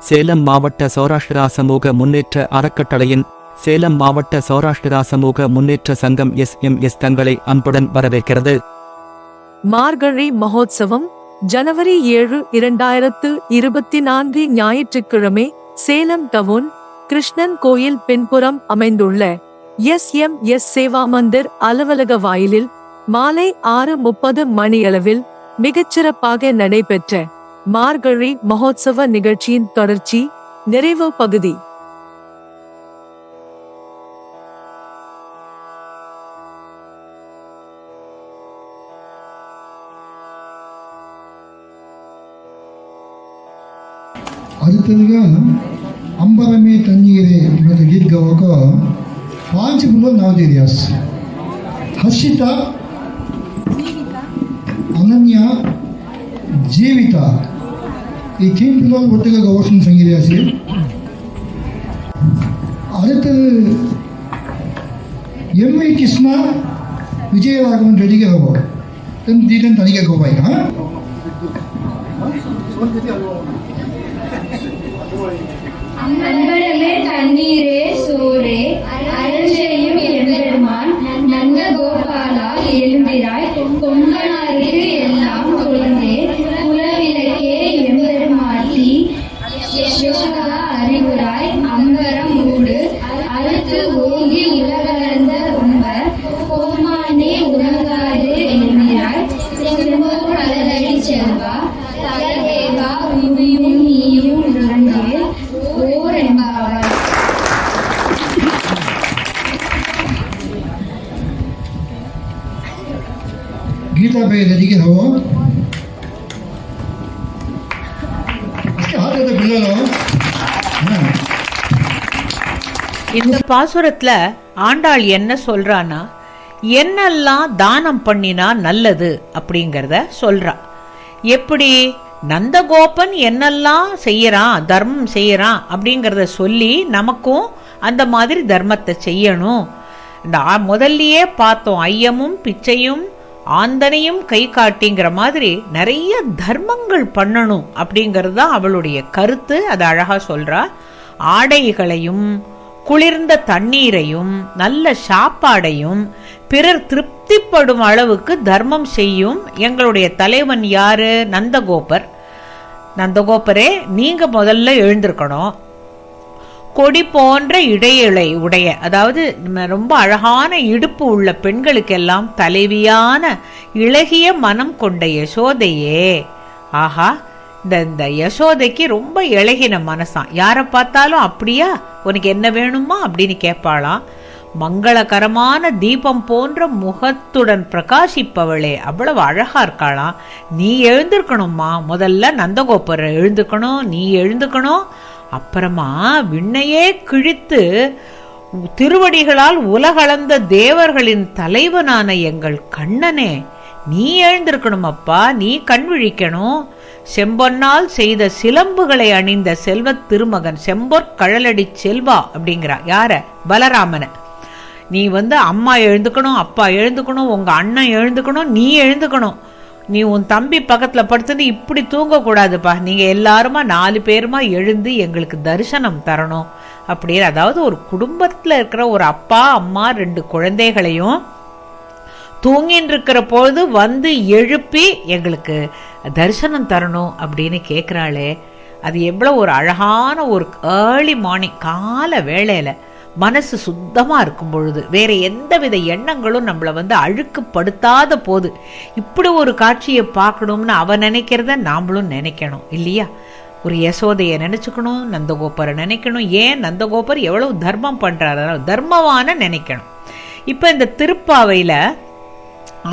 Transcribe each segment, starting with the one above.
சேலம் மாவட்ட சௌராஷ்டிரா சமூக முன்னேற்ற அறக்கட்டளையின் சேலம் மாவட்ட சௌராஷ்டிரா சமூக முன்னேற்ற சங்கம் SMS தங்களை அன்புடன் வரவேற்கிறது. மார்கழி மகோத்சவம் ஜனவரி 7, 2024 ஞாயிற்றுக்கிழமை சேலம் டவுன் கிருஷ்ணன் கோயில் பின்புறம் அமைந்துள்ள SMS சேவா மந்திர் அலுவலக வாயிலில் மாலை 6:30 மணியளவில் மிகச்சிறப்பாக நடைபெற்ற மார்கழி மகோத்சவ நிகழ்ச்சியின் தொடர்ச்சி நிறைவு பகுதி. அடுத்ததுగా अंबरमे तन्नीरे मतलब गीत गावको 5 फुल नाव दे दियास हर्षिता अनन्या जीविता ಈ 3 ಫುಲ್ ಒಟ್ಟಿಗೆ ಗವರ್ಷನ್ ಸಂಗೀತಾಸಿ. அடுத்தது MV கிருஷ்ணா விஜயராகவன் ரெடிಗೆ ಹೋಗೋ ತನ್ನ ದೀಟನ್ ತನಿಗೆ ಹೋಗೈ ಹಾ அன்பரமே தண்ணீரே சோரே அரஞ்செய்யும் எம்பெருமான் நந்த கோபாலா எழுந்திராய் கொம்பனாருக்கு எல்லாம் கொழுந்தே குலவிளக்கே எம்பெருமாட்டி யசோதா அறிவுராய் அம்பரம் ஊடு அறுத்து ஓங்கி உலகளந்த உம்பர் கோமானே உறங்காது எழுந்திராய் செல்வோர் அலதடி செல்வா தலதேவா உரியும் நீயும் உறங்கே ஓர் என்பார். गीता पे रेडी हो हाथ तो बिल्लो இந்த பாசுரத்துல ஆண்டாள் என்ன சொல்றானா, என்னெல்லாம் தானம் பண்ணினா நல்லது அப்படிங்கறத சொல்றா. எப்படி நந்தகோபன் என்னெல்லாம் செய்யறான், தர்மம் செய்யறான் அப்படிங்கறத சொல்லி நமக்கும் அந்த மாதிரி தர்மத்தை செய்யணும். முதல்லயே பார்த்தோம், ஐயமும் பிச்சையும் ஆந்தனையும் கை காட்டிங்கிற மாதிரி நிறைய தர்மங்கள் பண்ணணும் அப்படிங்கிறது தான் அவளுடைய கருத்து. அது அழகா சொல்றா. ஆடைகளையும் குளிர்ந்த தண்ணீரையும் நல்ல சாப்பாடையும் பிறர் திருப்திப்படும் அளவுக்கு தர்மம் செய்யும் எங்களுடைய தலைவன் யாரு? நந்தகோபர். நந்தகோபரே, நீங்க முதல்ல எழுந்திருக்கணும். கொடி போன்ற இடையிலை உடைய, அதாவது ரொம்ப அழகான இடுப்பு உள்ள பெண்களுக்கெல்லாம் தலைவியான இளகிய மனம் கொண்ட யசோதையே. ஆஹா, இந்த யசோதைக்கு ரொம்ப இளகின மனசான். யாரை பார்த்தாலும் அப்படியா, உனக்கு என்ன வேணுமா அப்படின்னு கேட்பாளாம். மங்களகரமான தீபம் போன்ற முகத்துடன் பிரகாசிப்பவளே, அவ்வளவு அழகா இருக்காளாம். நீ எழுந்திருக்கணும்மா, முதல்ல நந்தகோபர் எழுந்துக்கணும், நீ எழுந்துக்கணும். அப்புறமா விண்ணையே கிழித்து திருவடிகளால் உலகளந்த தேவர்களின் தலைவனான எங்கள் கண்ணனே, நீ எழுந்திருக்கணும் அப்பா, நீ கண் விழிக்கணும். செம்பொன்னால் செய்த சிலம்புகளை அணிந்த செல்வ திருமகன் செம்பொற் கழலடி செல்வா அப்படிங்கிறா. யார? பலராமனை. நீ அம்மா எழுந்துக்கணும், அப்பா எழுந்துக்கணும், உங்க அண்ணன் எழுந்துக்கணும், நீ எழுந்துக்கணும். நீ உன் தம்பி பக்கத்துல படுத்துட்டு இப்படி தூங்க கூடாதுப்பா, நீங்க எல்லாருமா 4 பேருமா எழுந்து எங்களுக்கு தரிசனம் தரணும் அப்படின்னு. அதாவது ஒரு குடும்பத்துல இருக்கிற ஒரு அப்பா அம்மா 2 குழந்தைகளையும் தூங்கின்னு இருக்கிற பொழுது எழுப்பி எங்களுக்கு தரிசனம் தரணும் அப்படின்னு கேட்கிறாளே, அது எவ்வளவு ஒரு அழகான ஒரு ஏர்லி மார்னிங், கால வேளையில மனசு சுத்தமா இருக்கும் பொழுது, வேற எந்தவித எண்ணங்களும் நம்மள அழுக்குப்படுத்தாத போது இப்படி ஒரு காட்சியை பார்க்கணும்னு அவ நினைக்கிறத நாமளும் நினைக்கணும் இல்லையா? ஒரு யசோதைய நினைச்சுக்கணும், நந்தகோபரை நினைக்கணும். ஏன் நந்தகோபர் எவ்வளவு தர்மம் பண்றாரு, தர்மவான நினைக்கணும். இப்ப இந்த திருப்பாவையில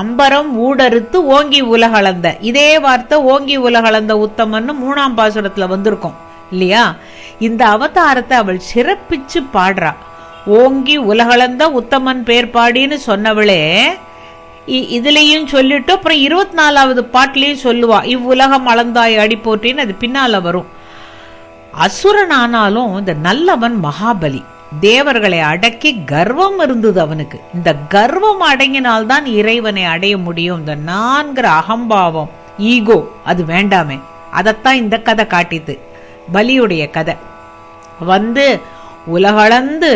அம்பரம் ஊடறுத்து ஓங்கி உலகளந்த, இதே வார்த்தை ஓங்கி உலகளந்த உத்தமன்னு 3ஆம் பாசுரத்துல வந்திருக்கும் இல்லையா? இந்த அவதாரத்தை அவள் சிறப்பிச்சு பாடுறா. ஓங்கி உலகளந்த உத்தமன் பேர் பாடின்னு சொன்னவளே இதுலயும் சொல்லிட்டு அப்புறம் 24வது பாட்டிலையும் சொல்லுவா, இவ்வுலகம் அளந்தாய் அடி போற்றின்னு. அது பின்னால வரும். அசுரனானாலும் இந்த நல்லவன் மகாபலி, தேவர்களை அடக்கி கர்வம் இருந்தது அவனுக்கு. இந்த கர்வம் அடங்கினால்தான் இறைவனை அடைய முடியும். இந்த 4 அகம்பாவம், ஈகோ, அது வேண்டாமே. அதத்தான் இந்த கதை காட்டித்து. பலியுடைய கதை. வந்து உலகளந்து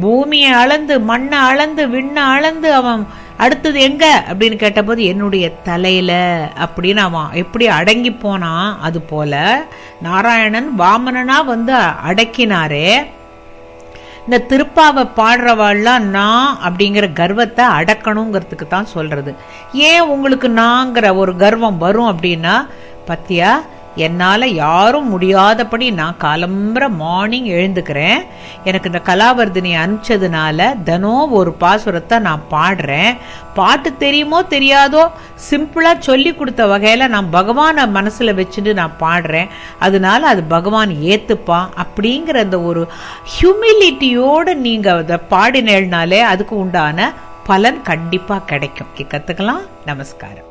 பூமியை அளந்து மண்ணை அளந்து விண்ணை அளந்து அவன் அடுத்தது எங்க அப்படின்னு கேட்டபோது என்னுடைய தலையில அப்படின்னு அவன் எப்படி அடங்கி போனான், அது போல நாராயணன் வாமனனா வந்து அடக்கினாரே. இந்த திருப்பாவை பாடுறவாள்லாம் நான் அப்படிங்கிற கர்வத்தை அடக்கணுங்கிறதுக்கு தான் சொல்றது. ஏன் உங்களுக்கு நாங்கிற ஒரு கர்வம் வரும் அப்படின்னா, பத்தியா என்னால் யாரும் முடியாதபடி நான் காலம்பர மார்னிங் எழுந்துக்கிறேன். எனக்கு இந்த கலாவர்தினி அனுப்பிச்சதுனால தினம் ஒரு பாசுரத்தை நான் பாடுறேன். பாட்டு தெரியுமோ தெரியாதோ சிம்பிளாக சொல்லி கொடுத்த வகையில் நான் பகவானை மனசில் வச்சுட்டு நான் பாடுறேன். அதனால அது பகவான் ஏற்றுப்பான் அப்படிங்கிற அந்த ஒரு ஹியூமிலிட்டியோடு நீங்கள் அதை பாடினேனாலே அதுக்கு உண்டான பலன் கண்டிப்பாக கிடைக்கும். கற்றுக்கலாம். நமஸ்காரம்.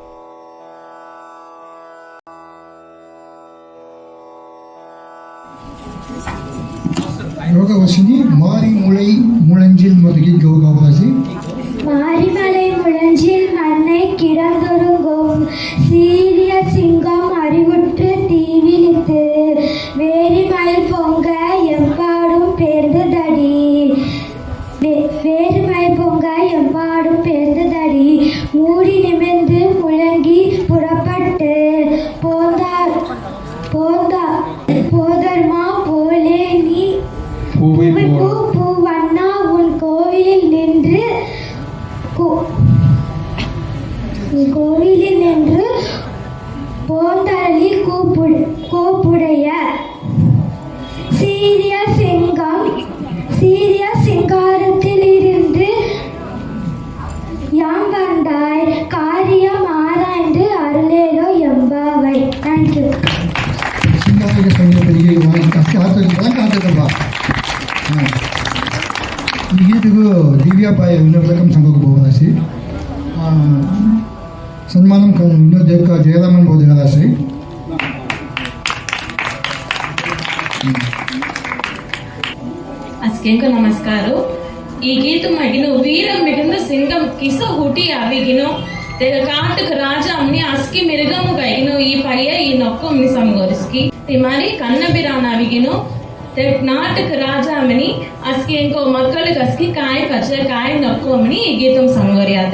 யோகவசினி மாரி முளை முழஞ்சில் மதுகி கௌகாவாசி மாரிமலை முழஞ்சில் மண்ணை கிடந்தொரு சீரிய சிங்கம் அறிவுற்று தீவிழித்து வேரிமயில் பொங்க எம்பாடும் பேர்ந்ததடி வேரிமயில் பொங்க எம்பாடும் பேர்ந்ததடி மூடி நிமிர்ந்து முழங்கி புறப்பட்டு போதர்மா போலே நீ பூவண்ணா உன் கோவிலில் நின்று போந்தரளில் கோப்புடைய சீரிய சிங்காரத்தில் இருந்து யாம் வந்தாய் காரியம் ஆராய்ந்து அருளேலோ எம்பாவை. தேங்க்யூ. ಸಿಂಗಾರಿಕ ಸಂಗೀತರಿಗೆ ಅಷ್ಟೇ ಆಚರಿಸಬಾ ಈ ಗೀತೆಗೂ ದಿವ್ಯಾಬಾಯಿ ವಿನೋದಕಂ ಸಂಘಕ್ಕೆ ಹೋಗದಾಸಿ ಸನ್ಮಾನಂ ವಿನೋದಕ ಜಯರಾಮನ್ ಬೋಧಗಾದಾಸಿ ಅಸ್ಕೆಂಕು ನಮಸ್ಕಾರು. ಈ ಗೀತು ಮಗಿನು ವೀರ ಮಿಗುಂದು ಸಿಂಗಂ ಕಿಸ ಹುಟಿ ಅವಿಗಿನು ಕಾಟುకు రాజా అమ్ని అస్కి మిరుగము గైను ఈ పయ్య ఈ నొక్కమ్ని సంగోరిస్కి తిమారి కన్నబిరాన అవిగిను నాటుకు రాజా అమ్మని అస్కి ఇంకో మక్కలకు అస్కి కాయ పచ్చ కాయ నొక్కమని ఈ గీతం సంగోరియాత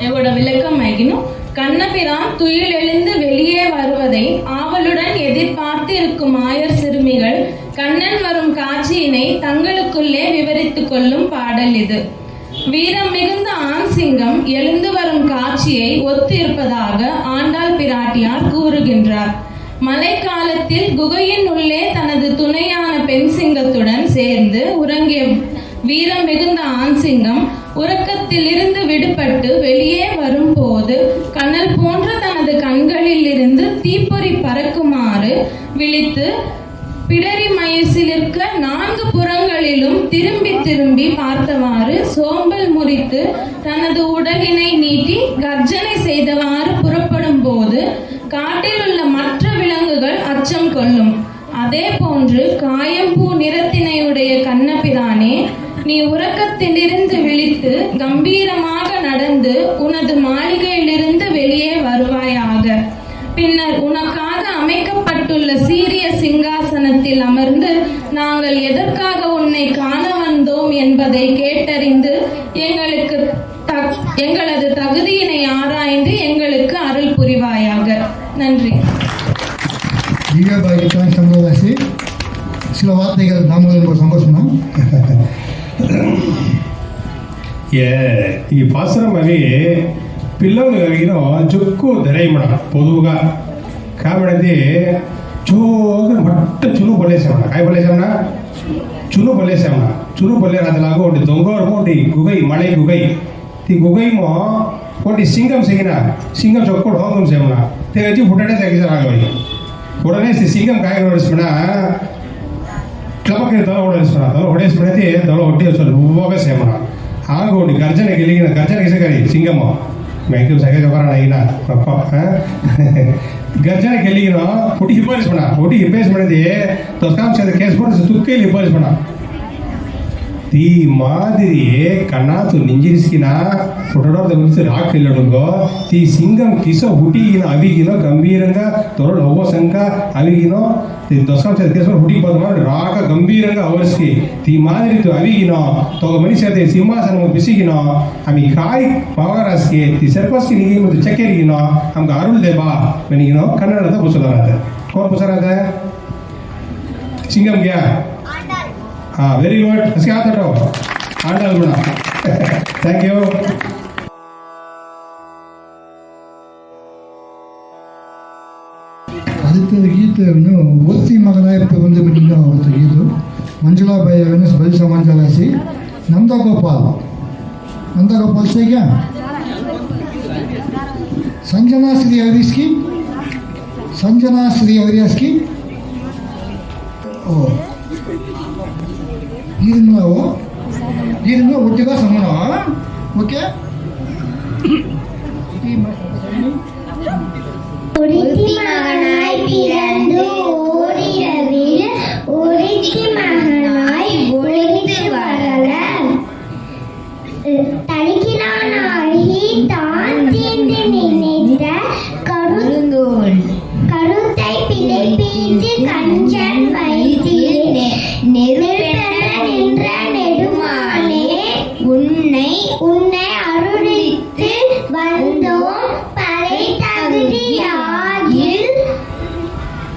எவோட விளக்கம் ஆகினும் கண்ணபிரான் துயில் எழுந்து வெளியே வருவதை ஆவலுடன் எதிர்பார்த்து இருக்கும் ஆயர் சிறுமிகள் கண்ணன் வரும் காட்சியினை தங்களுக்குள்ளே விவரித்துக் கொள்ளும் பாடல் இது. வீரம் மிகுந்த ஆண் சிங்கம் எழுந்து வரும் காட்சியை ஒத்து இருப்பதாக ஆண்டாள் பிராட்டியார் கூறுகின்றார். மழைக்காலத்தில் குகையின் உள்ளே தனது துணையான பெண் சிங்கத்துடன் சேர்ந்து உறங்கிய வீரம் மிகுந்த ஆண் சிங்கம் உறக்கத்திலிருந்து விடுபட்டு வெளியே வரும்போது கனல் போன்ற தனது கண்களில் இருந்து தீப்பொறி பறக்குமாறு விழித்து பிடரி மயசிலிருக்க 4 புறங்களிலும் திரும்பி திரும்பி பார்த்தவாறு சோம்பல் முறித்து தனது உடலினை நீட்டி கர்ஜனை செய்தவாறு புறப்படும் போது காட்டில் உள்ள மற்ற விலங்குகள் அச்சம் கொள்ளும். அதே போன்று காயம்பூ நிறத்தினையுடைய கண்ணபிரானே, நீ உறக்கத்திலிருந்து விழித்து கம்பீரமாக நடந்து உனது மாளிகையிலிருந்து வெளியே வருவாயாக. பின்னர் உனக்காக அமைக்கப்பட்டுள்ள சீரிய சிங்காசனத்தில் அமர்ந்து நாங்கள் எதற்காக உன்னை காண வந்தோம் என்பதை கேட்டறிந்து எங்களது தகுதியினை ஆராய்ந்து எங்களுக்கு அருள் புரிவாயாக. நன்றி. ದಿವ್ಯಾಬಾಯಿ ಸಂಘವಾಸಿ சில வார்த்தைகள் நாம சந்தோஷம். ఈ పాసరం అవి పిల్లలు కలిగిన జుక్కు ధరైమణ పొదువుగా కాబట్టి జోగా మట్ట చును బొల్లేసామన్న కాయ బొల్లేసామన్నా చును బొల్లేసామన్నా చును బొల్లేరు అదిలాగా ఒకటి దొంగవరము ఒకటి గుగై మళై గుగై ఈ గుగైమో ఒకటి సింగం సిగిన సింగం చొక్కడు హోగం సేమన్నా తెగచ్చి పుట్టడే తగ్గిసారాగవి ఉడనే సింగం కాయ ಹೊಡಿಸ್ಬಿಡ ಕ್ಲಬಕ್ಕೆ ತಲೆ ಹೊಡೆಸ್ಬಿಡ ತಲೆ ಹೊಡೆಸ್ಬಿಡತಿ ತಲೆ ಹೊಟ್ಟೆ ಹೋಗ ಸೇಮನ ಆಗ ಒಂದು ಗರ್ಜನೆ ಗೆಲಿಗಿನ ಗರ್ಜನೆ ಗೆಸಗರಿ ಸಿಂಗಮ್ಮ ಮ್ಯಾಕ್ಯೂ ಸಗೆ ಜೋಗರಣ ಐನ ಪಪ್ಪ ಗರ್ಜನೆ ಗೆಲಿಗಿನ ಹುಟ್ಟಿ ಹಿಬ್ಬರಿಸ್ಬಿಡ ಹುಟ್ಟಿ ಹಿಬ್ಬರಿಸ್ಬಿಡದಿ ತೊಸ್ಕಾಂಶ ಕೇಸ್ ಕೊಡಿಸಿ ತುಕ್ಕೈಲಿ ಹಿಬ್ಬರಿಸ್ಬಿಡ ती मादिरी कन्नातु निंजिरिस्किना फोटोडोर गुరించి రాకెళ్ళడుగో ती सिंगम किसो हुटिगिनो अविगिनो गंभीरंगा तोरल होगोसंका अविगिनो ती दोस्कम से केसो हुटी बदमा राक गंभीरंगा अवर्सकी ती मादिरी तो अविगिनो तो मनुष्यते सिंहासनम बिसिगिनो आमी काय पावरास्की ती सर्कस्की निगी मत चकेरिगिनो हमका अरुल देबा मनिगिनो कन्नडದ पुसलारते कौन पुसराते सिंगम क्या हाँ वेरी गुड इसके हाथ हटाओ आंडाल बना थैंक यू அடுத்த ಗೀತೆಯನ್ನು ಓದ್ತಿ ಮಗನಾಯಪ್ಪ ಒಂದು ಬಿಟ್ಟಿನ ಅವತ್ತು ಗೀತು ಮಂಜುಳಾಬಾಯಿ ಅವನ ಬಯಸ ಮಂಜಲಾಸಿ ನಂದಗೋಪಾಲ್ ಸೈಗ ಸಂಜನಾ ಶ್ರೀ ಅವರಿಸ್ಕಿ ಓ நீருங்களா ஒட்டுக்கா சம்மணம் ஓகே ஒருத்தி மகனாய் பிறந்து ஓரிரவில் ஒருத்தி மகனாய் ஒளிந்து வரல தடுக்கினானாகி தான் தீர்ந்து நினைத்த கருத்தை பிழைப்பீட்டு கஞ்சன் வைத்தீர் நின்ற நெடுமானே உன்னை அருளித்து வந்தோம் பறை தகுதியாகில்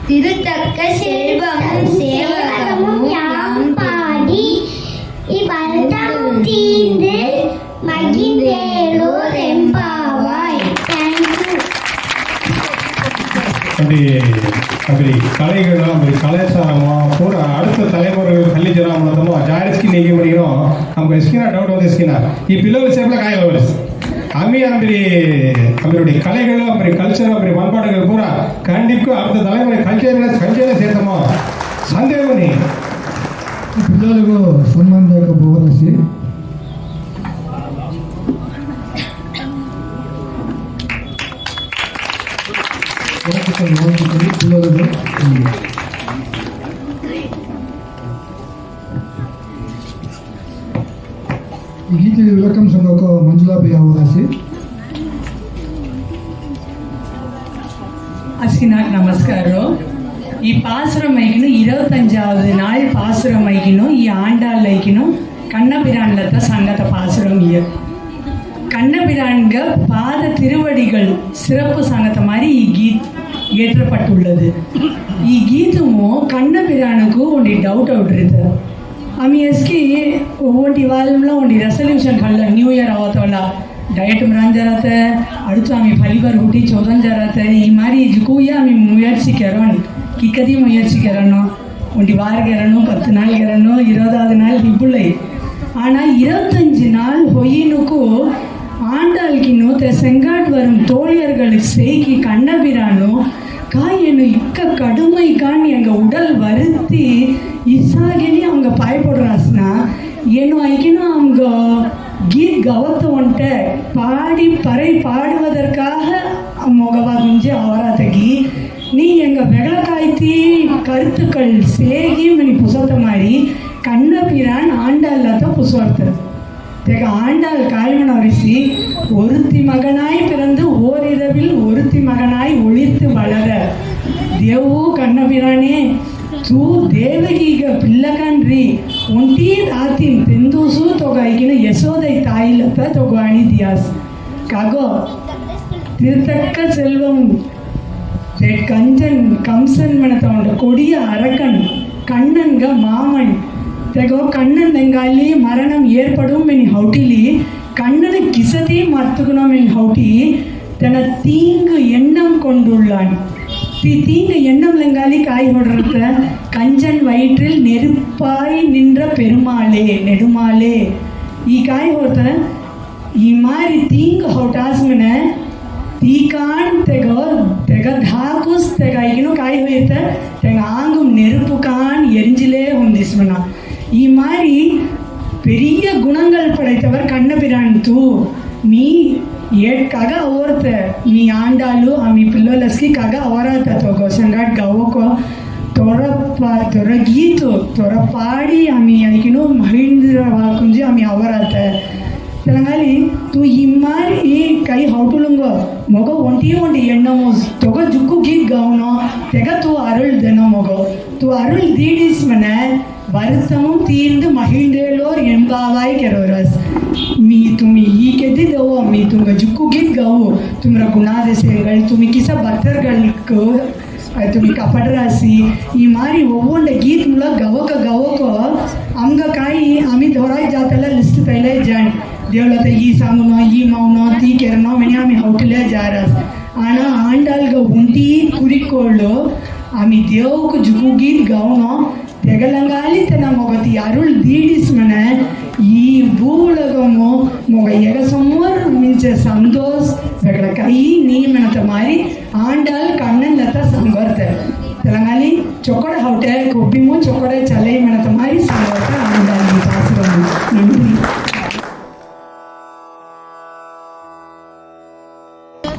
திருத்தக்க செல்வமும் சேவகமும் யாம் பாடி இவ்வருத்தம் தீர்ந்து மகிழ்ந்தேலோ ரெம்பாவாய். அப்படி கலைகளும் அப்படி கலாச்சாரமும் கூட அடுத்த தலைமுறைகள் కల్లించడం జారిస్కి నీకు మడిగినో நமக்கு எஸ்கினா டவுட் வந்து எஸ்கினா ఈ పిల్లల సేపుల కాయలు వరుస్ ஆமி அவருடைய கலைகளும் அப்படி கல்ச்சரும் அப்படி பண்பாடுகள் பூரா கண்டிப்பாக அடுத்த தலைமுறை கல்ச்சரை சேர்த்தோமோ சந்தேகம் நீ పిల్లలకు సంబంధ పోవలసి పిల్లలకు ಈ ಗೀತೆಗೆ ವಿಲಕಂ ಸಂಘಕ ಮಂಜುಳಾಬಾಯಿ ಅವರಾಸಿ அஸ்கினாக்கு நமஸ்காரம். ఈ பாசுரம் வைக்கணும் 25வது நாள் பாசுரம் வைக்கணும் ఈ ஆண்டாள் வைக்கணும் கண்ணபிரான்லத்த சங்கத்த பாசுரம் கண்ணபிரான்க பாத திருவடிகள் சிறப்பு சங்கத்த மாதிரி கீத் ஏற்றப்பட்டுள்ளது. ಈ ಗೀತಮು ಕಣ್ಣಪಿರಾಣಕ್ಕೂ ಒಂದು ಡೌಟ್ ಔಟ್ರಿತ್ತು ಆమె ಎಸ್ಕಿ ಒಂಟಿ ವಾಲ್ಮ್ಲ ಒಂದು ರೆಸಲ್ಯೂಷನ್ ಕಳ್ಳ ನ್ಯೂ ಇಯರ್ ಆವತ್ತವಲ್ಲ ಡಯಟ್ ಮ್ರಾನ್ ಜರತ್ತೆ அடுத்து ஆமி ஃபலிவர் ஊட்டி சொதன் ஜரத்தை ಈ மாதிரி இதுக்குயா ஆமி முயற்சிக்கிறோம் கிக்கதி முயற்சிக்கிறனோ ஒண்டி வாரகிறனோ 10 நாள்கிறனோ 20வது நாள் இப்படி ஆனால் 25 நாள் ಹೊಯ್ಯಿನುಕು ஆண்டாள்கினோ செங்காட் வரும் தோழியர்களுக்கு செய்கி கண்ணபிரானோ காயனு இக்க கடுமைக்கான் எங்கள் உடல் வருத்தி இசாகினி அவங்க பயப்படுறாஸ்னா ಏನು ಐಕಿನೂ அவங்க ಗೀತ್ ಗವತ್ತು ಉಂಟೆ ಪಾಡಿ ಪறை பாடுவதற்காக ಮೊಗವಾಗ ಮುಂಜೆ ಅವರ ತೆಗಿ நீ எங்கள் வெகலக்காய்த்தி கருத்துக்கள் சேகி மணி புசத்த மாதிரி கண்ணபிரான் ஆண்டாள்லாத புசுவார்த்தது தேக ஆண்டாள் காய்மண அரிசி ஒருத்தி மகனாய் பிறந்து ஓரிரவில் ஒருத்தி மகனாய் ஒளித்து வளர தேவு கண்ணபிரானே தூ தேவகீக பிள்ளಕನ್ರಿ ಒಂಟಿ ಆತಿನ್ ತೆಂದೂಸು ತೊಗಾಯ್ಕಿನ ಯಶೋದೈ ತಾಯಿಲತ್ತ ತೊಗೋ ಅಣಿದಿಯಾಸ್ ಕಾಗೋ ತಿರ್ತಕ್ಕ செல்வம் கஞ்சன் கம்சன் மனத்தவண்ட கொடிய அரக்கன் கண்ணன்க மாமன் ತೆಗೋ ಕಣ್ಣನ್ ಬೆಂಗಾಲಿ ಮರಣಂ ಏರ್ಪಡು ಮೆನಿ ಹೌಟಿಲಿ ಕಣ್ಣನ ಕಿಸದಿ ಮರ್ತುಗುಣ ಮೆನಿ ಹೌಟಿ ತನ್ನ தீங்கு எண்ணம் கொண்டுள்ளான் தீங்கு எண்ணம் லெங்காலி காய் ಹೊಡ್ರತ್ತ கஞ்சன் வயிற்றில் நெருப்பாய் நின்ற பெருமாளே நெடுமாளே ಈ ಕಾಯಿ ಹೊಡ್ತ ಈ ಮಾರಿ ತೀಂಗ್ ಹೊಟಾಸ್ಮನ தீக்கான் தெக தாக்குஸ் தெக ஐக்கினும் காய் வைத்த தெக ஆங்கும் நெருப்புக்கான் எரிஞ்சிலே உந்திஸ்மனா ಈ மாதிரி பெரிய குணங்கள் படைத்தவர் கண்ணபிரான் தூ மீ ஏட்காக அவர்த்த మీ ఆండాలు ఆమె పిల్లలకి కాగా అవరాత తోగో సంగాట్ గవ్వకో తోర थोडं गीत थोडं पाडी आम्ही ऐकिनो महेंद्र वाळकुंजी आम्ही आवरात तेलंगाली तू इमारी काही हावटुलंग मग ಒಂಟಿ ಎಣ್ಣಮೋ ತೊಗ ಜುಕ್ಕು ಗೀತ್ ಗಾವನೋ ತೆಗ ತೂ ಅರುಳ್ ದೆನೋ ಮಗ ತೂ ಅರುಳ್ ದೀಡಿಸ್ ಮನೆ வருத்தமும் தீர்ந்து மகிழ்ந்தேலோர் என்பாவாய் කෙරවරස් मी तुम्ही ही केदी देवो मी तुमका जुक्कू गीत गावो तुमरा गुणादेशेंगळ तुम्ही किसा बर्तरगळक तुम्ही कपड रासी ಈ ಮಾರಿ ಒவ்வೊಂದ ಗೀತ್ ಮುಲ ಗವಕ आमका काही आम्ही धोराय जाताला लिस्ट पहिले जाण देवला ಈ सांगनो ಈ मौनो ती केरनो म्हणे आम्ही हॉटेलला जारास आना आंडालग उंटी कुरिकोळो आम्ही देवक जुक्कू गीत गावनो తెగలంగాలి తన మొగతి అరుళ్ దీడిస్ మన ఈ భూలగము మొగ ఎగ సమ్మర్ మించే సంతోష్ వెగడ కై నీ మనత మారి ఆండాల్ కಣ್ಣన్ లత సంగర్త తెలంగాలి చొక్కడ హౌటే కొబ్బిమో చొక్కడ చలై మనత మారి సంగర్త ఆండాల్ పాసురం நன்றி.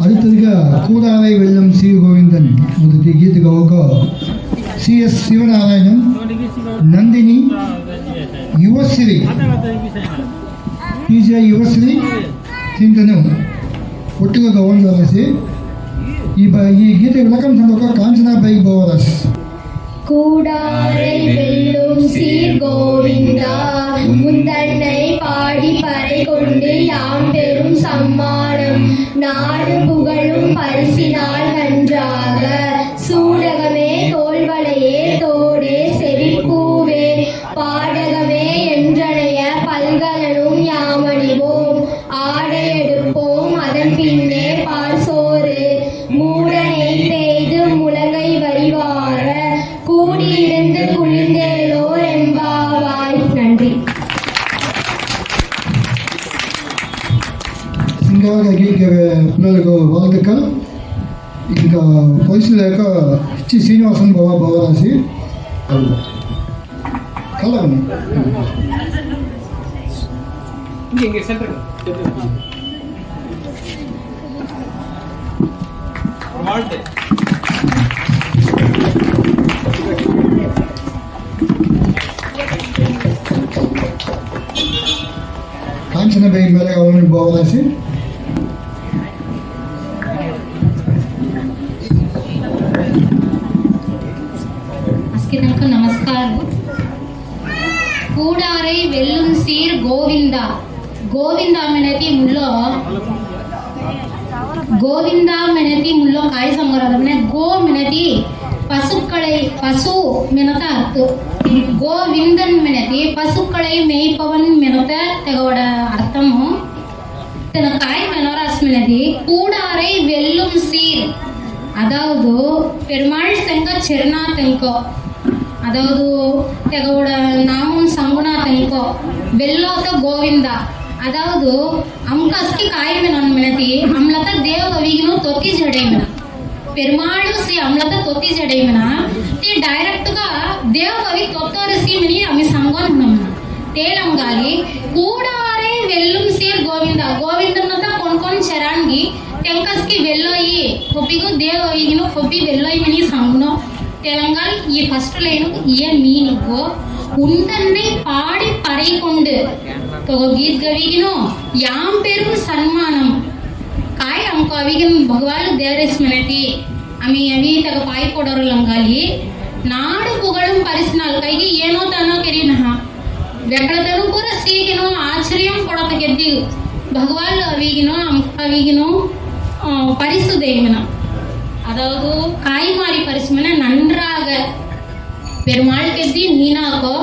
அடுத்ததுగా கூடாரை வெல்லம் சி கோவிந்தன் முதல் கீத கவக CS சிவநாராயணன் நந்தினி யுவஸ்ரீ PJ ಯುವಶ್ರೀ ತಿಂತನು ಒಟ್ಟಿಗೆ ಗೌರವಿಸಿ ಈ ಗೀತೆ ವಿಳಕಂ ಸಂದೋಕ ಕಾಂಚನಾಬಾಯಿ ಬೋವರಸ್ கூடாரை வெல்லும் சீர் கோவிந்தா முந்தன்னை பாடி பறை கொண்டு யாம் பெரும் சம்மானம் நாடு புகழும் பரிசினால் நன்றாக சூடகமே தோல்வளையே தோடே செறிப்பூவே பாடகமே என்றனைய பல்கலனும் யாமணிவோம் ஆடை எடுப்போம் அதன் பின்னே பால்சோறு மூடனை பெய்து முழங்கை வரிவார கூடியிருந்து குளிர்ந்தேலோர் எம்பாவாய். நன்றி. సింగర్ గీత పిల్లలకు வாழ்த்துக்கள். ఇంకా పోలీసుల యొక్క హెచ్ శ్రీనివాసన్ బాబా బాబారాసి కలవని కాంచనబాయి మేళ కావాలని బాబారాసి நமஸ்காரம். கூடாரை வெல்லும் சீர் கோவிந்தா கோவிந்தா மெனதி முள்ளோ काय संगराद म्हणे गो ಮೆನದಿ ಪಶುಕ್களை ಪಶು ಮೆನತ ಅರ್ಥ கோவிந்தன் மெனதி பசுக்களை மேய்ப்பவன் மெனத தெகோட அர்த்தமு தன காய் மெனோராஸ் மெனதி கூடாரை வெல்லும் சீர் அதாவது பெருமாள் செங்க செருனா தெங்கோ அதாவது தெகோட நாமும் சங்குனா தெங்கோ வெல்லோத கோவிந்தா அதாவது அம்கஸ்கி காய் மெனன் மெனதி அம்லத தேவ அவிகினோ தொத்தி ஜடைமென பெருமாಳು ಸಿ ಅಮ್ಲತ ತೊತ್ತಿ ಜಡೆಮೆನ ತಿ ಡೈರೆಕ್ಟ್ గా ದೇವ ಅವಿ ತೊತ್ತೋರಸಿ ಮಿನಿ ಅಮಿ ಸಂಗೋನ್ ನಮ್ಮನ ತೇಲಂಗಾಲಿ ಕೂಡಾರೆ వెల్లుం సీర్ గోవింద గోవిందన్నత కొన్ చరాంగి టెంకస్కి వెల్లోయి కొబ్బిగో దేవ అవిగినో కొబ్బి వెల్లోయి మిని సంగునో தெலங்கால் ஃபர்ஸ்ட் லைனு ஏன் மீனிங்கோ உண்டன்னை பாடி பறை கொண்டு கீத் கவிகினோ யாம் பெரும் சன்மானம் काय हमको अविगिन भगवान देवरेस मिनटी आम्ही अवी तक पाय पोडोर लंगाली नाडु पुगळुम परिसनाल कೈಗೆ ಏನೋ ತಾನೋ ಕೆರಿನಹ ಬೆಕ್ಕಳತನು ಪೂರ ಸೀಗಿನೋ ಆಶ್ಚರ್ಯಂ ಕೊಡತ ಗೆದ್ದಿ ಭಗವಾನ್ ಅವಿಗಿನೋ பரிசு தேவன அதாவது காய் மாறி பரிசுமன நன்றாக பெருமாள் கெத்தி நீனாக்கோ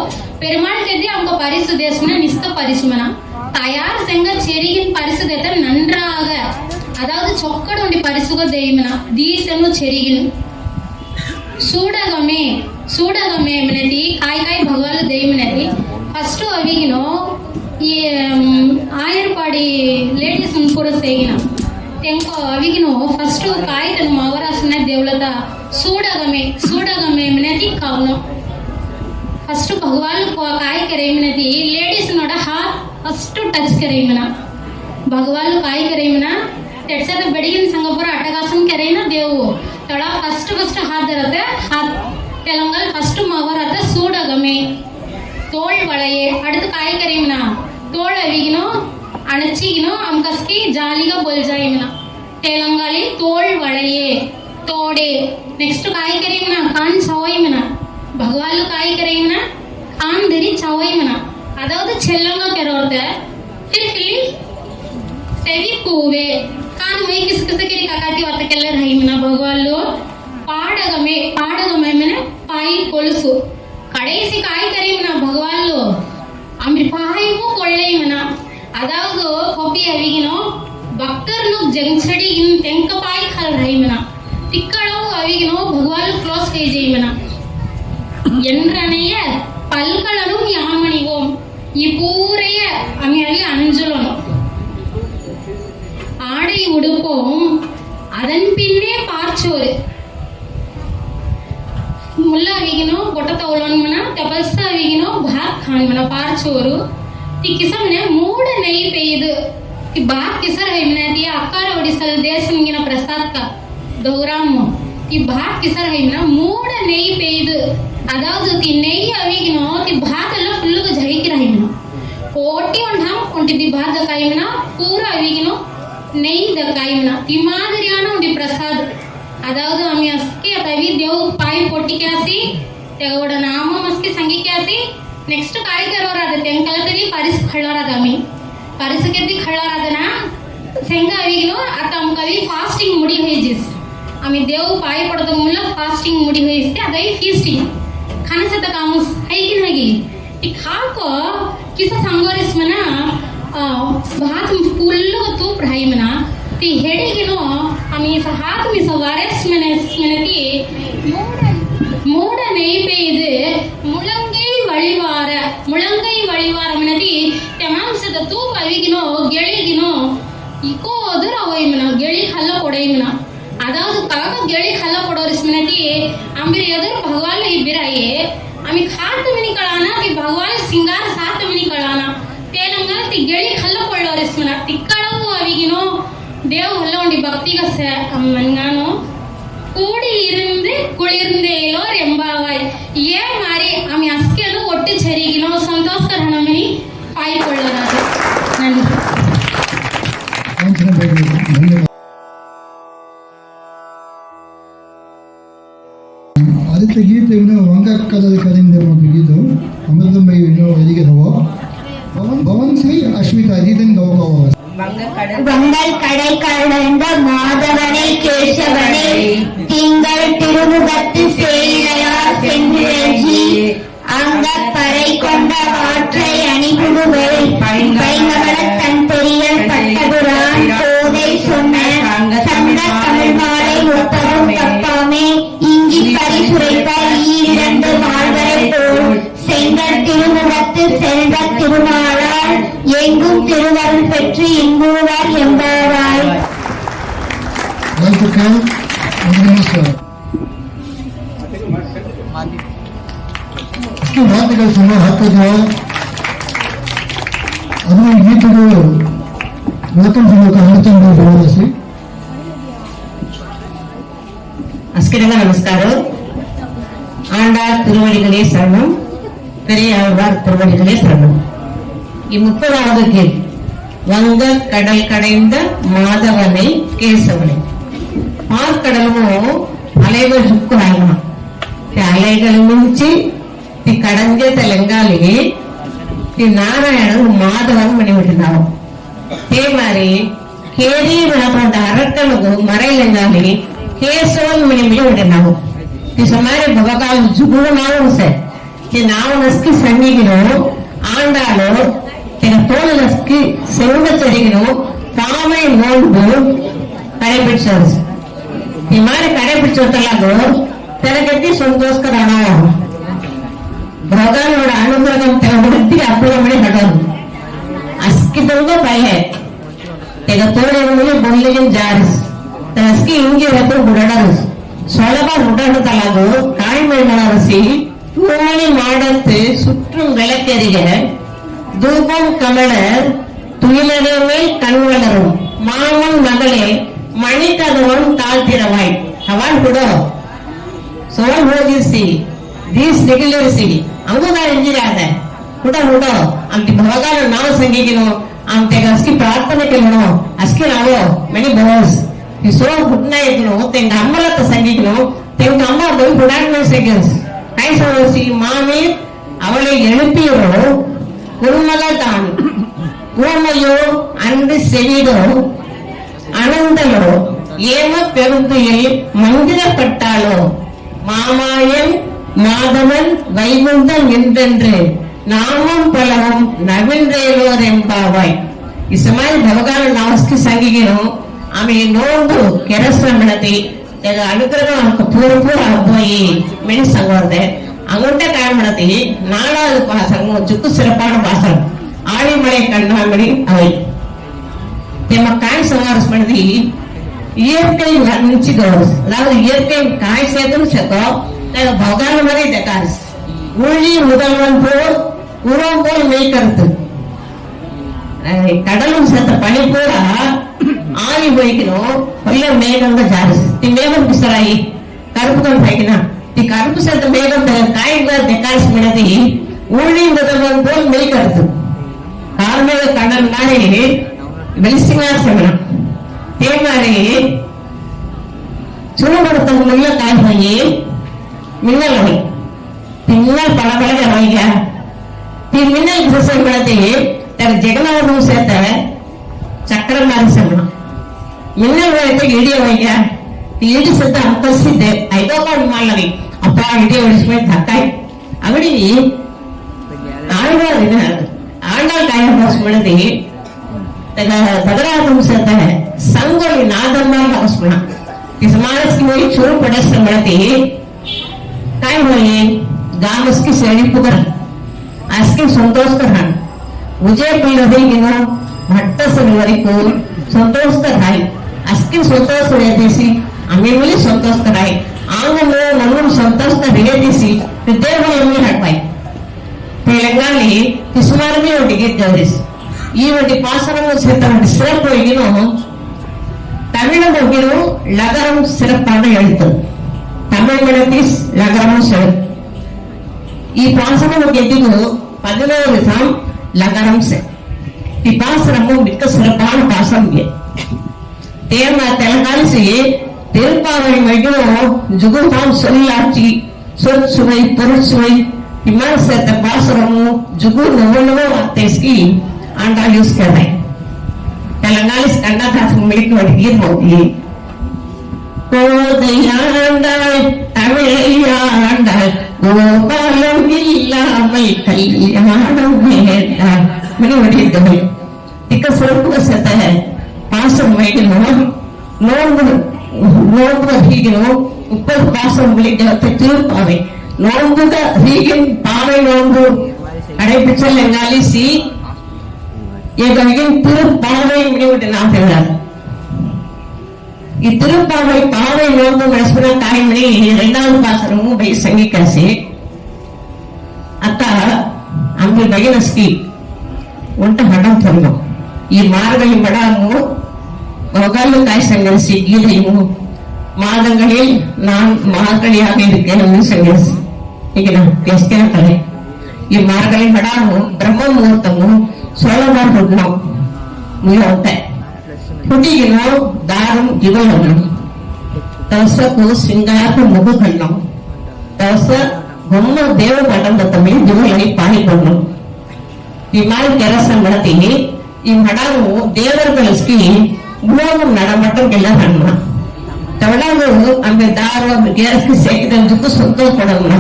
பெருமாள் கெத்தி அவங்க பரிசு தேசமன நிஸ்த பரிசுமன தயார் செங்க செரிகின் பரிசு தேத்த நன்றாக அதாவது சொக்கடு உண்டி பரிசுக தெய்வன தீசனு செரிகின் சூடகமே மினதி காய் ಭಗವಾನ್ தெய்வனதி ಫಸ್ಟ್ ಅವಿಗಿನೋ ಈ ಆಯರ್ಪಾಡಿ ಲೇಡೀಸ್ ಪೂರ ಸೇಗಿನ ತೆಂಕೋ ಅವಿಗಿನೋ ಫಸ್ಟ್ ಕಾಯಿ ತನು ಮವರಾಸನ ದೇವಲದ ಸೂಡಗಮೆ ಮಿನದಿ ಕಾವನು ಫಸ್ಟ್ ಭಗವಾನ್ ಕಾಯಿ ಕರೆ ಮಿನದಿ ಲೇಡೀಸ್ ನೋಡ ಹಾತ್ ಫಸ್ಟ್ ಟಚ್ ಕರೆ ಮಿನ ಭಗವಾನ್ ಕಾಯಿ ಕರೆ ಮಿನ ತೆಡ್ಸದ ಬೆಡಗಿನ ಸಂಗಪುರ ಅಟಗಾಸನ್ ಕೆರೆನ ದೇವು ತಳ ಫಸ್ಟ್ ಹಾತ್ ದರತೆ ಹಾತ್ தெலுங்கல் ஃபர்ஸ்ட் மவரத சூடகமே தோல் வளையே அடுத்து காய்கறினா தோல் அவிக்கணும் அணைச்சிக்கணும் அம்கஸ்கி ஜாலிగా బొల్జాయినా తెలంగాలి తోల్ వళయే తోడే నెక్స్ట్ కాయకరీమనా కాన్ చవైమనా భగవాన్లు కాయకరీమனா கான் தெரி சவைமனா அதாவது செல்லங்க கரோர்த फिर செவி பூவே கான் மை கிஸ்கிசகிரி ககாட்டி வர்த்தக்கெல்ல ரஹிமனா భగవాన్లు పాడగమే పాయి కొలుసు கடைசி காய்கறிமனா భగవాన్లు அம்பி பாயமு கொள்ளைமனா அதாவது கொப்பி அவிகினோ பக்தர்னு ஜெங்சடி இன் தெங்க பாய் கல் ரஹிமனா திக்களவு அவிகினோ భగవాన్లు க்ளோஸ் கேஜைமனா என்றனைய பல்களனும் யாமணிவோம் இப்பூரைய அமியலி அஞ்சலனும் ஆடை உடுப்போம் அதன் பின்னே பார்ச்சோரு मुल्ला अविगिनो गोटा तौलन मना तपस्सा अविगिनो भात खान मना पार्चोरू ती किसम ने मूड नहीं पेयद कि बात किसर है मना ती आकार ओडिसल देश मिंगिन प्रसाद का दौराम की बात किसर है मना मूड नहीं पेयद अदावद ती नहीं अविगिनो ती भात अल्ला फुल्ल ग जाईकि रहिमना कोटी उंढाम उंटी ती भात दकायमना पूरा अविगिनो नहीं दकायमना ती मादरियाना उंटी प्रसाद अदावद आम्ही असकी आता देव पाय पोटी क्यासी तेवढ नाम मस्की संगी क्यासी नेक्स्ट काय करवर आता तेंकला तरी परिस खळवर आता आम्ही परिस केदी खळवर आता ना सेंगा अविगिनो आता आमकावी फास्टिंग मुडी होईजिस आम्ही देव पाय पडतो मुला फास्टिंग मुडी होईसते आता फीस्टिंग खाण्याचं तर कामच आहे की नाही ती खाक किसा सांगोरीस म्हणा भात फुल्ल तूप राही म्हणा ती हेडेगिनो आम्ही हात मी सवारेस मनती மூட நெய் பெய்து முழங்கை வழிவார ಮನದಿ ತೆಮಾಂಸದ ತೂಪ ಅವಿಗಿನೋ ಗೆಳಿಗಿನೋ ಇಕೋದರ ಅವೈಮನ ಗೆಳಿ ಹಲ್ಲ ಕೊಡೈಮನ ಅದಾವುದು ಕಾಗ ಗೆಳಿ ಹಲ್ಲ ಕೊಡೋರಿಸ್ ಮನದಿ ಅಂಬಿರ ಎದುರು ಭಗವಾನ್ ಇಬ್ಬಿರಾಯೆ आम्ही खात मिनी कळाना ती भगवान सिंगार सात मिनी कळाना तेलंगाना ती ಗೆಳಿ ಹಲ್ಲ ಕೊಡೋರಿಸ್ ಮನ ತಿಕ್ಕಳವು ಅವಿಗಿನೋ தேவ் ஹல்லோண்டி பக்திக மன்கானோ கூடி இருந்து குளிர்ந்தேலோர் எம்பாவாய் ஏன் மாறி ஆமி அஸ்கேலு ஒட்டு செரிகினோ சந்தோஷகர ஹனமணி பாய் கொள்ளராது நன்றி அடுத்த கீதம் இன்னும் வங்கக்கடல் கரைந்த கீதம் அமிர்தம்பை இன்னும் வருகிறவோ பவன் ஸ்ரீ அஸ்மிதா கீதன் கௌகவா வங்கள் கடை கலந்த மாதவனை கேசவனை திங்கள் திருமுகத்து சேலையா சென்றி அங்க பறை கொண்ட ஆற்றை அணிகுடுவை பைங்கவள தன் பெரிய பட்டபுரான் கோதை சொன்ன சங்க தமிழ் மாலை ஒத்தரும் தப்பாமே இங்கி பரிசுரைத்த ஈரிரண்டு மால்வரை போல் செங்கல் திருமுகத்து செல்வ திருமாலால் எங்கும் திருவருள் பெற்று இங்குவார் என்பாராய். इसके बाद का समय हाथ जो है अभी गीत को वेलकम सुनो का अमृतम बोलने से அஸ்கிரங்க நமஸ்காரம். ஆண்டார் திருவடிகளே சரணம், பெரியாழ்வார் திருவடிகளே சரணம். இ30வது கீழ் வங்க கடல் கடைந்த மாதவனை கேசவனை பார்க்கடலும் அலைகள் ருக்குறாங்க அலைகள் மிஞ்சி தி கடஞ்ச தெலங்காலி தி நாராயணன் மாதவன் பண்ணிவிட்டுருந்தாங்க. அதே மாதிரி கேரி விளப்பட்ட அரக்கனுக்கு மறையிலங்காலி கேசவன் மணிமிட்டு விட்டுருந்தாங்க. சுமாரி பகவான் ஜுகுணமாவும் சார் நாவனஸ்க்கு சன்னிக்கணும் ஆண்டாலும் தோழனஸ்க்கு செல்வ செடிக்கணும் தாமை நோன்பு கடைபிடிச்சாரு. இந்த மாதிரி கடைபிடிச்சவத்தெல்லாம் தனக்கு சந்தோஷக்கரான பகவானோட அனுகிரகம் தனக்கு அற்புதமணி நடக்கும். அஸ்கிதங்க பையன் தெக தோழர்களும் பொல்லையும் ஜாரிஸ் தனஸ்க்கு இங்கே வந்து உடனரு சொலபா உடனு தலாகு தாய்மை மலரசி தூமணி மாடத்து சுற்றும் விளக்கெறிக தூபம் கமல துயிலடை மேல் கண் வளரும் மாமன் மகளே மணிக்கதவன் தாழ்த்திரவாய் அவன் கூட Chola போதிசி these regularity. Anguda engineer. Kuda anti bhagavan now sangikino, ante aski prarthana kelno, aski navo, many boys. He saw good night, then Amala sangikino, then Amma going to that seconds. I saw see Mami, our Yenipiro, Kurumagatan, Kuramayo, and the Sevido, Anandalo, Yema Perupil, Mandira Patalo, Mamayan, Madavan, Vaibundan Vindendre, Namam Palam, Navindrelo Rempavai. Ismail Bhagavan Navaski Sangino, I mean, no, Kerasamanati. Anugraham Purpur Aboy, many sang there. Angunta Kamanati, Nala Pasang, Juku Serapana Pasang, Ari Malay Kandamari, Away. They were kind singers, but the year came Lanchigos, now the year came Kai Setum Shato, then a Boganamari Decas. Uli Mudaman Pro, Urambol Maker. Kadalum set the Panipura. All Vikino, Pilla made on the jars. The Maven Pisarai, Karpukan Paikina, the Karpus at the maid of the kind where the cast Minati, only the one gold maker. Karma Kanan Mari, Vilsinga Semana. Hey Mari, Chunabata Milla Kai, Minaloi, the Milla Palapaya, the Minal Pisamati, that Jagana who said that Chakra Marisama. Minna Idia, the Yidis at the Uncle Sid, I don't want Malari, a part of the Smith Hakai. I will Arnold Kaya Hospitality, the Badra said that Sango in Adama Hospital. This Maraski Churu Pedestrian Malati, Time Gamaski Seri asking Santos Kahan, Ujay Pillavino, Matas and Varico, Santos Kahai. Asking Santos Redisi, Amimuli Santos Karai, Angamo, Manum Santos Redisi, the devil only had by Telangali, Tismarmi or Digit Joris. Even the pastor was set on the syrup, Tamil Mogino, Lagaram syrup Pada Yalto, Tamil Melatis, Lagaram syrup. E pastor of Getino, Padana with him, Lagaram syrup. The pastor among because Serapan Pasam yet. Tema Telangalisi, Telpa and Magino, Jugutam Solilachi, Sotsui, Purusui, Immerse at the Basaramu, Jugu Novo, Teski, and I use Kavai. Telangalis cannot have made what he did. Oh, the Yanda, Amelia, Gopalam Villa, Michael, Yamada, many what he did. Because Surpus at the head. Passam making no Higino, Upper Passam Village of the Turpave, no good Higgin, Pave, no and a picture Langali see. Yet again, Turpave knew the Nathana. If Turpave, Pave, no good restaurant time, he ran out Passarum by Sangikasi. Ata, Uncle Baginaski, want to Hadam Thurno. ಈ ಮಾರ್ಗಳಿ ಮಡಾಮು ಮಗಲು ಕಾಯಿ ಸಂಗರಿಸಿ ಗೀಲೆಯು ಮಾದங்களில் நான் மார்கழியாக இருக்கேன் என்று ಸಂಗರಿಸಿ ಈಗ ನಾನು ಎಷ್ಟೇನ ಕಲೆ ಈ ಮಾರ್ಗಳಿ ಮಡಾಮು ಬ್ರಹ್ಮ ಮುಹೂರ್ತಮು ಸೋಳವಾರ ಹುಡ್ನೋ ಮುಗಿಯೋತೆ ಹುಟ್ಟಿಗಿನೋ ದಾರಂ ಜಿವಲನು ತವಸಕು ಸಿಂಗಾರಕು ಮಗು ಕಣ್ಣು ತವಸ ಬೊಮ್ಮ ದೇವ ಪಟಂದ ತಮ್ಮಿ ಜಿವಲನಿ ಪಾಲಿಕೊಂಡು ಈ ಮಾರಿ ಕೆಲಸ ಮಾಡ್ತೀನಿ ಈ ಮಡಾವು ದೇವರುಗಳಿಸಿ ಭೂಮಿ ನಡಮಟ್ಟಕ್ಕೆಲ್ಲ ಹಣ್ಣು ತವಡಾವು ಆಮೇಲೆ ದಾರು ಗೇರಕ್ಕೆ ಸೇಕಿದ ಜೊತೆ ಸಂತೋಷ ಪಡೋಣ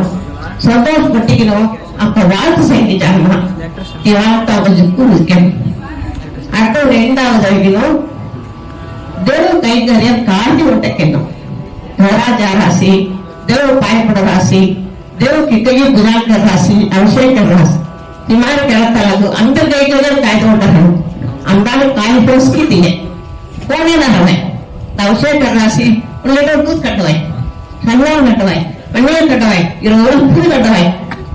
ಸಂತೋಷ ಪಟ್ಟಿಗಿನೋ ಅಪ್ಪ வாழ்த்து செஞ்சிட்டாங்க இவாத்தாவ ஜுக்கு இருக்கேன் அடுத்த ரெண்டாவதாகினோ தேவ கைங்கரியம் காட்டி விட்டக்கணும் ராஜா ராசி தேவ பயப்பட ராசி தேவ கிட்டையே குணாக்க ராசி அபிஷேக ராசி இமாரி கிளத்தலாகு அந்த கைங்கரியம் காய்த்து விட்டாங்க अंदाज काय पोस किती आहे कोणी ना हवाय तवशे करासी उलट दूध कटवाय हलवा कटवाय पनीर कटवाय इरोड फूड कटवाय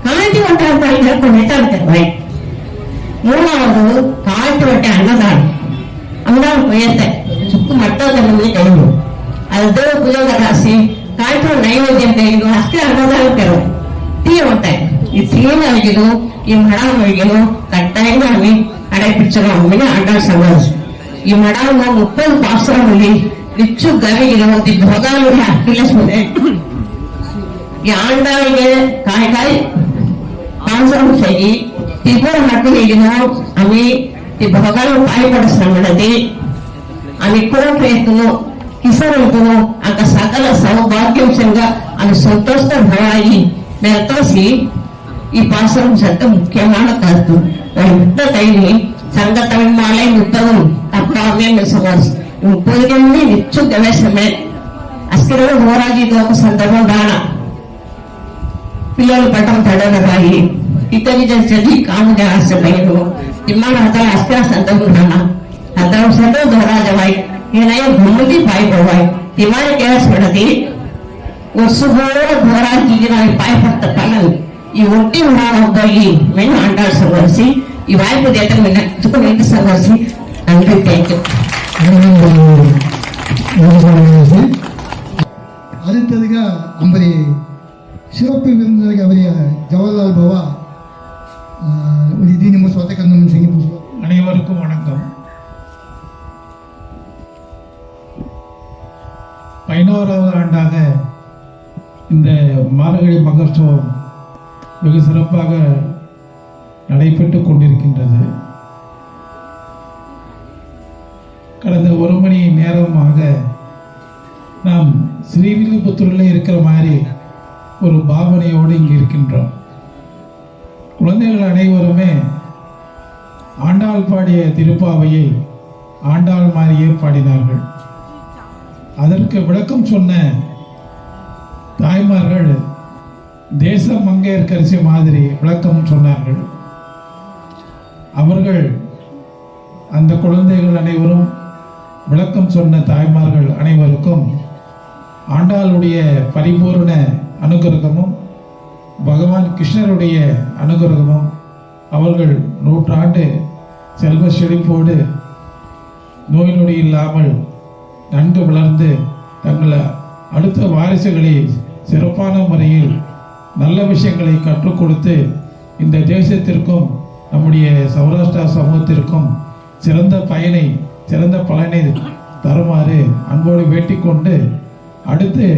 कांटी वटा पाइला कोणेटा कटवाय ಮೂರನೇದು ಕಾಯ್ತು ಹೊಟ್ಟೆ ಅನ್ನದಾನ ಅನ್ನದಾನ ಕೊಯ್ಯತ್ತೆ ಸುಕ್ಕು ಮಟ್ಟದಲ್ಲಿ ಕೈದು ಅದು ಪೂಜೆ ರಾಸಿ ಕಾಯ್ತು ನೈವೇದ್ಯ ಕೈದು ಅಷ್ಟೇ ಅನ್ನದಾನ ಕೆರವು ತೀಯ ಹೊಟ್ಟೆ ಈ ತೀಯನಾಗಿರೋ ಈ ಮಡವಾಗಿರೋ ಕಟ್ಟಾಯಂగా అవి అడైపించడం అమ్మిన ఆండాళ్ సంఘర్ష్ ఈ మడంలో 30 పాసరములి నిచ్చు గవిగిರೋ ది భోగాలు అఖిలేశ్వరే ఈ ఆండాళిಗೆ కాయ కాయ పాసరం చేయి తిబోర హక్కులిగినో అవి ती भोगाला पाय पडसंगणदी आणि कोण प्रयत्न किसरंतो आका सकल सौभाग्यंशंगा आणि संतोष भवाई नेतोसी ఈ పాసరం సత్త ముఖ్యమైన కర్తు ఎంత కైని సంగతమి మాలై ముత్తవం తప్పామే మెసవర్స్ ఉపయోగంని నిచ్చు గవేషమే అస్కిరవ హోరాజీ దోక సందర్భం దాన పిల్లలు పట్టం తడనరాయి इतनी जल्दी काम जहाँ से बहनों इमान हताला अस्त्र संतम रहना हताला संतो दोहरा जवाई ये नया घूमती पाई बवाई इमान क्या सड़ती और सुबह दोहरा की गिरा पाई पत्ता पालन ये उल्टी उड़ा होगी मैंने आंटा संवर्षी ये वाई को देते मैंने चुप नहीं संवर्षी अंदर टेंशन அடுத்ததுగా அம்பரி சிறப்பு விருந்தினருக்கு அவரிய ஜவஹர்லால் பாபா ஒரு தீனமோ சொத்தக்கந்தம் செய்ய அனைவருக்கும் வணக்கம். 11வது ஆண்டாக இந்த மார்கழி மகோற்சவம் வெகு சிறப்பாக நடைபெற்று கொண்டிருக்கின்றது. கடந்த 1 மணி நேரமாக நாம் ஸ்ரீவில்லிபுத்தூரில் இருக்கிற மாதிரி ஒரு பாவனையோடு இங்கே இருக்கின்றோம். குழந்தைகள் அனைவருமே ஆண்டாள் பாடிய திருப்பாவையை ஆண்டாள் மாதிரியே பாடினார்கள். அதற்கு விளக்கம் சொன்ன தாய்மார்கள் தேச மங்கையர்கரசி மாதிரி விளக்கம் சொன்னார்கள். அவர்கள் அந்த குழந்தைகள் அனைவரும் விளக்கம் சொன்ன தாய்மார்கள் அனைவருக்கும் ஆண்டாளுடைய பரிபூர்ண அனுகிரகமும் பகவான் கிருஷ்ணருடைய அனுகிரகமும் அவர்கள் 100 ஆண்டு செல்வ செழிப்போடு நோய் நொடி இல்லாமல் நன்கு வளர்ந்து தங்கள் அடுத்த வாரிசுகளை சிறப்பான முறையில் நல்ல விஷயங்களை கற்றுக் கொடுத்து இந்த தேசத்திற்கும் நம்முடைய சௌராஷ்டிரா சமூகத்திற்கும் சிறந்த பலனை தருமாறு அன்போடு வேண்டிக் கொண்டு அடுத்து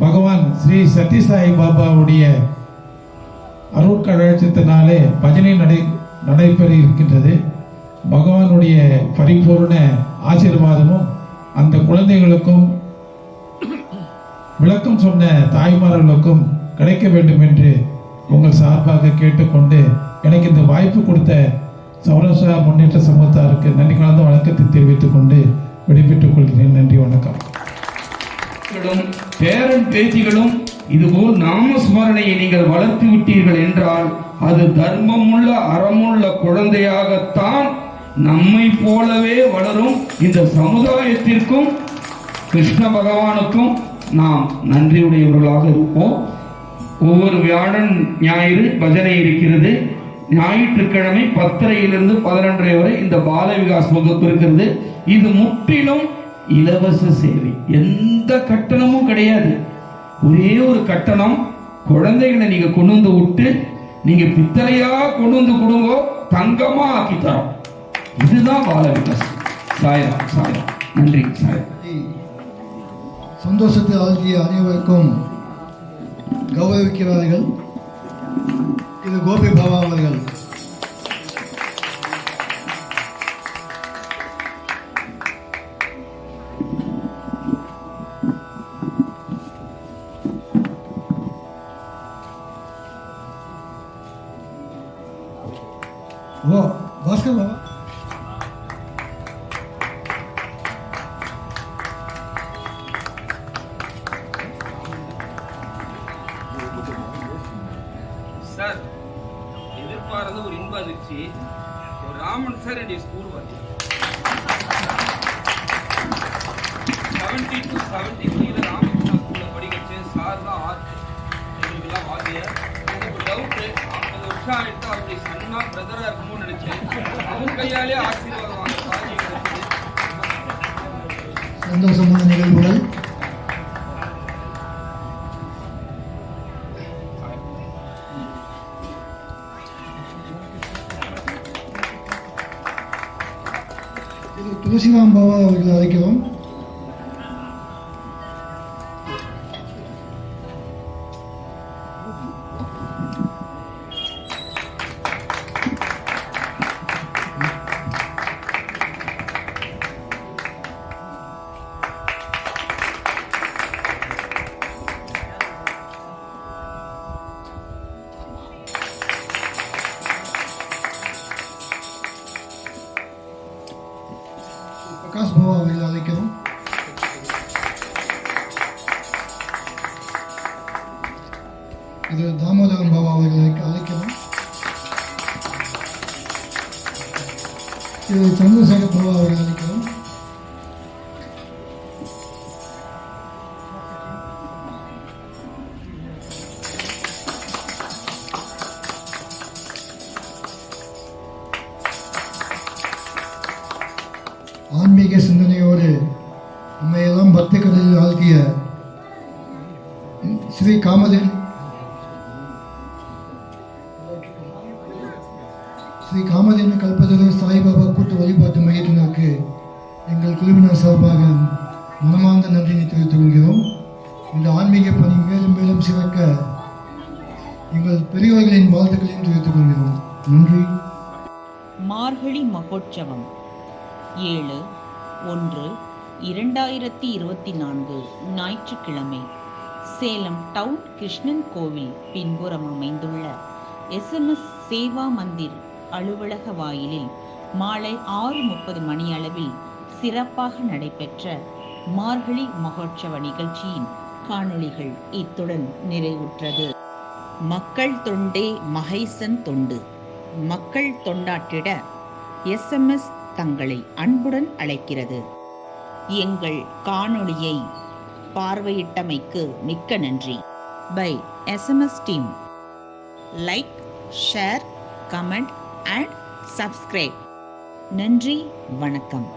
பகவான் ஸ்ரீ சத்யசாய் பாபாவுடைய அருட்கடாட்சத்தினாலே பஜனை நடைபெற இருக்கின்றது. பகவானுடைய பரிபூர்ண ஆசீர்வாதமும் அந்த குழந்தைகளுக்கும் விளக்கம் சொன்ன தாய்மார்களுக்கும் கிடைக்க வேண்டும் என்று உங்கள் சார்பாக கேட்டுக்கொண்டு எனக்கு இந்த வாய்ப்பு கொடுத்த சௌராஷ்டிரா முன்னேற்ற சமூகத்தாருக்கு நன்றி கலந்த வணக்கத்தை தெரிவித்துக் கொண்டு விடைபெற்றுக் கொள்கிறேன். நன்றி, வணக்கம். பேரன் பேத்திகளும் இதுபோல் நாமஸ்மரணையை நீங்கள் வளர்த்து விட்டீர்கள் என்றால் அது தர்மமுள்ள அறமுள்ள குழந்தையாகத்தான் நம்மை போலவே வளரும். இந்த சமுதாயத்திற்கும் கிருஷ்ண பகவானுக்கும் நாம் நன்றியுடையவர்களாக இருப்போம். ஒவ்வொரு வியாழன் ஞாயிறு பஜனை இருக்கிறது. ஞாயிற்றுக்கிழமை 10:30 11:30 வரை இந்த பால விகாஸ் வகுப்பு இருக்கிறது. இது முற்றிலும் இலவச சேவை, எந்த கட்டணமும் கிடையாது. ஒரே ஒரு கட்டணம், குழந்தைகளை நீங்க கொண்டு வந்து விட்டு நீங்க பித்தளையா கொண்டு வந்து கொடுங்க, தங்கமா ஆக்கி தரோம். இதுதான் பால விகாஸ். சாயராம் சாயராம். நன்றி சாயராம். சந்தோஷத்தை ஆழ்த்திய அனைவருக்கும் கௌரவிக்கிறார்கள். இது கோபி பாபா அவர்கள். ஓ பாஸ்கர் பாபா. சார், எதிர்பாராத ஒரு இன்ப அதிர்ச்சி. ராமன் சார் என்னுடைய ஸ்கூல் வாத்தியார். 70 to 73 ராமகிருஷ்ணா ஸ்கூல்ல படிக்கிறேன். சார் தான் ஆர்ட் எங்களுக்கெல்லாம் வாத்தியார். எனக்கு டவுட்டு, 50 வருஷம் ஆயிடுத்து அவருடைய சன்னா பிரதரா இருக்கும்னு நினைச்சேன். அவங்க கையாலே ஆசீர்வாதம் வாங்க சாதி கிடைச்சது. சந்தோஷமான நிகழ்வுகள். துளசிராம் பாபா அவர்களை அழைக்கிறோம். பிரகாஷ் பாபா அவர்களை அழைக்கிறோம். இது தாமோதரன் பாபா அவர்களை அழைக்கிறோம். இது சந்திரசேகர் பாபா அவர்களை அழைக்கிறோம். ஆன்மீக சிந்தனையோடு நம்மையெல்லாம் பக்தி கடலில் ஆழ்த்திய ஸ்ரீ காமதேனு கல்பதரு சாய்பாபா கூட்டு வழிபாட்டு மையத்தினருக்கு எங்கள் குழுவினர் சார்பாக மனமார்ந்த நன்றியை தெரிவித்துக் கொள்கிறோம். இந்த ஆன்மீக பணி மேலும் மேலும் சிறக்க எங்கள் பெரியவர்களின் வாழ்த்துக்களையும் தெரிவித்துக் கொள்கிறோம். நன்றி. மார்கழி மகோற்சவம் 7/1/2024 ஞாயிற்றுக்கிழமை சேலம் டவுன் கிருஷ்ணன் கோவில் பின்புறம் அமைந்துள்ள SMS சேவா மந்திர் அலுவலக வாயிலில் மாலை 6:30 மணியளவில் சிறப்பாக நடைபெற்ற மார்கழி மகோற்சவ நிகழ்ச்சியின் காணொளிகள் இத்துடன் நிறைவுற்றது. மக்கள் தொண்டே மகேசன் தொண்டு. மக்கள் தொண்டாற்றிட SMS தங்களை அன்புடன் அழைக்கிறது. எங்கள் காணொளியை பார்வையிட்டமைக்கு மிக்க நன்றி. Bye SMS team. Like, share, comment and subscribe. நன்றி, வணக்கம்.